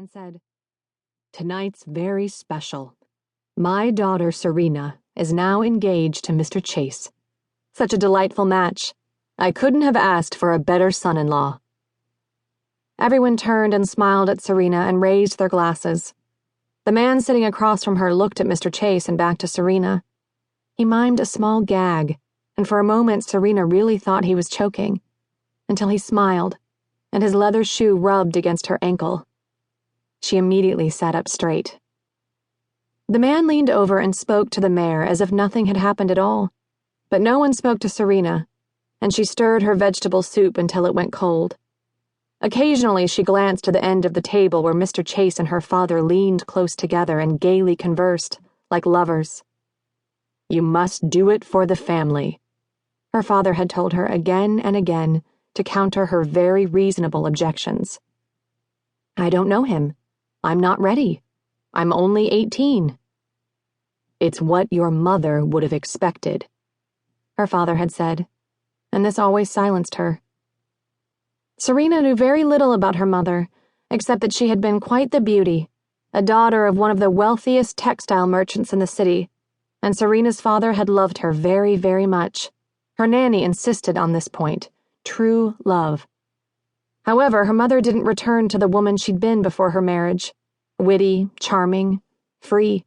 and said, "Tonight's very special. My daughter Serena is now engaged to Mr. Chase. Such a delightful match. I couldn't have asked for a better son-in-law." Everyone turned and smiled at Serena and raised their glasses. The man sitting across from her looked at Mr. Chase and back to Serena. He mimed a small gag, and for a moment Serena really thought he was choking, until he smiled, and his leather shoe rubbed against her ankle. She immediately sat up straight. The man leaned over and spoke to the mare as if nothing had happened at all, but no one spoke to Serena, and she stirred her vegetable soup until it went cold. Occasionally she glanced to the end of the table where Mr. Chase and her father leaned close together and gaily conversed, like lovers. "You must do it for the family," her father had told her again and again to counter her very reasonable objections. "I don't know him. I'm not ready. I'm only 18. "It's what your mother would have expected," her father had said, and this always silenced her. Serena knew very little about her mother, except that she had been quite the beauty, a daughter of one of the wealthiest textile merchants in the city, and Serena's father had loved her very, very much. Her nanny insisted on this point: true love. However, her mother didn't return to the woman she'd been before her marriage: witty, charming, free.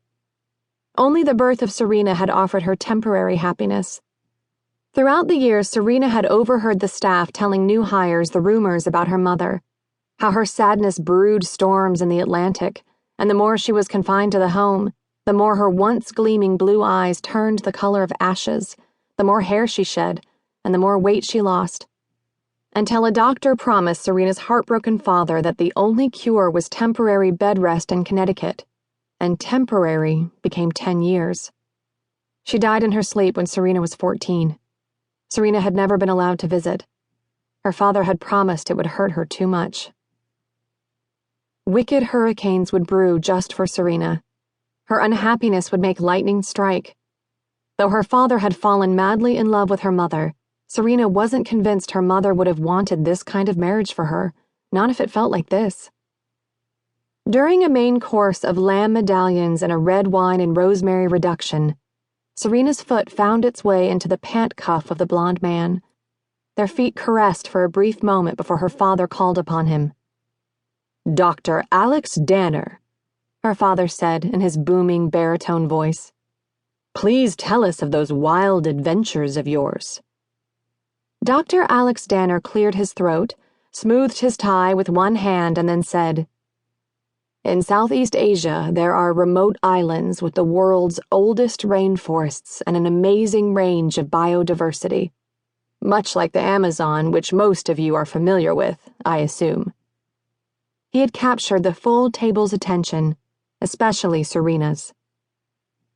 Only the birth of Serena had offered her temporary happiness. Throughout the years, Serena had overheard the staff telling new hires the rumors about her mother, how her sadness brewed storms in the Atlantic, and the more she was confined to the home, the more her once gleaming blue eyes turned the color of ashes, the more hair she shed, and the more weight she lost. Until a doctor promised Serena's heartbroken father that the only cure was temporary bed rest in Connecticut, and temporary became 10 years. She died in her sleep when Serena was 14. Serena had never been allowed to visit. Her father had promised it would hurt her too much. Wicked hurricanes would brew just for Serena. Her unhappiness would make lightning strike. Though her father had fallen madly in love with her mother, Serena wasn't convinced her mother would have wanted this kind of marriage for her, not if it felt like this. During a main course of lamb medallions and a red wine and rosemary reduction, Serena's foot found its way into the pant cuff of the blond man. Their feet caressed for a brief moment before her father called upon him. "Dr. Alex Danner," her father said in his booming baritone voice. "Please tell us of those wild adventures of yours." Dr. Alex Danner cleared his throat, smoothed his tie with one hand, and then said, "In Southeast Asia, there are remote islands with the world's oldest rainforests and an amazing range of biodiversity. Much like the Amazon, which most of you are familiar with, I assume." He had captured the full table's attention, especially Serena's.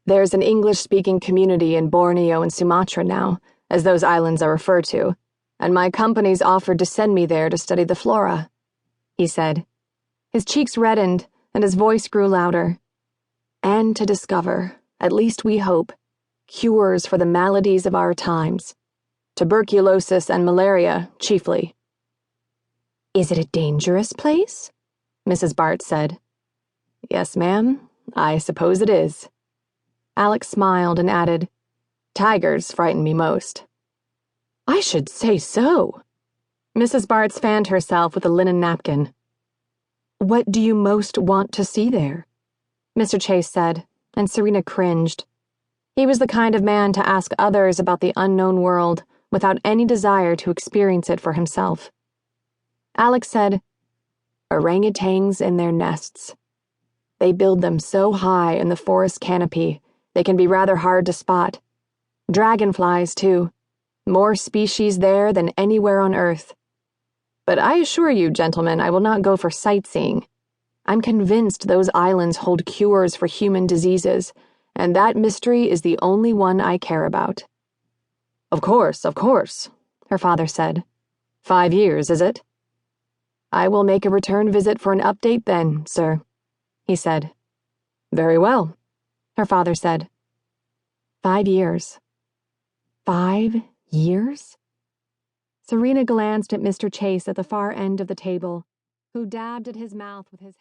"There's an English-speaking community in Borneo and Sumatra now, as those islands are referred to, and my company's offered to send me there to study the flora," he said. His cheeks reddened, and his voice grew louder. "And to discover, at least we hope, cures for the maladies of our times. Tuberculosis and malaria, chiefly." "Is it a dangerous place?" Mrs. Bart said. "Yes, ma'am, I suppose it is." Alex smiled and added, "Tigers frighten me most." "I should say so." Mrs. Bartz fanned herself with a linen napkin. "What do you most want to see there?" Mr. Chase said, and Serena cringed. He was the kind of man to ask others about the unknown world without any desire to experience it for himself. Alex said, "Orangutans in their nests. They build them so high in the forest canopy, they can be rather hard to spot. Dragonflies, too. More species there than anywhere on Earth. But I assure you, gentlemen, I will not go for sightseeing. I'm convinced those islands hold cures for human diseases, and that mystery is the only one I care about." Of course, her father said. 5 years, is it?" "I will make a return visit for an update then, sir," he said. "Very well," her father said. 5 years. 5 years? Serena glanced at Mr. Chase at the far end of the table, who dabbed at his mouth with his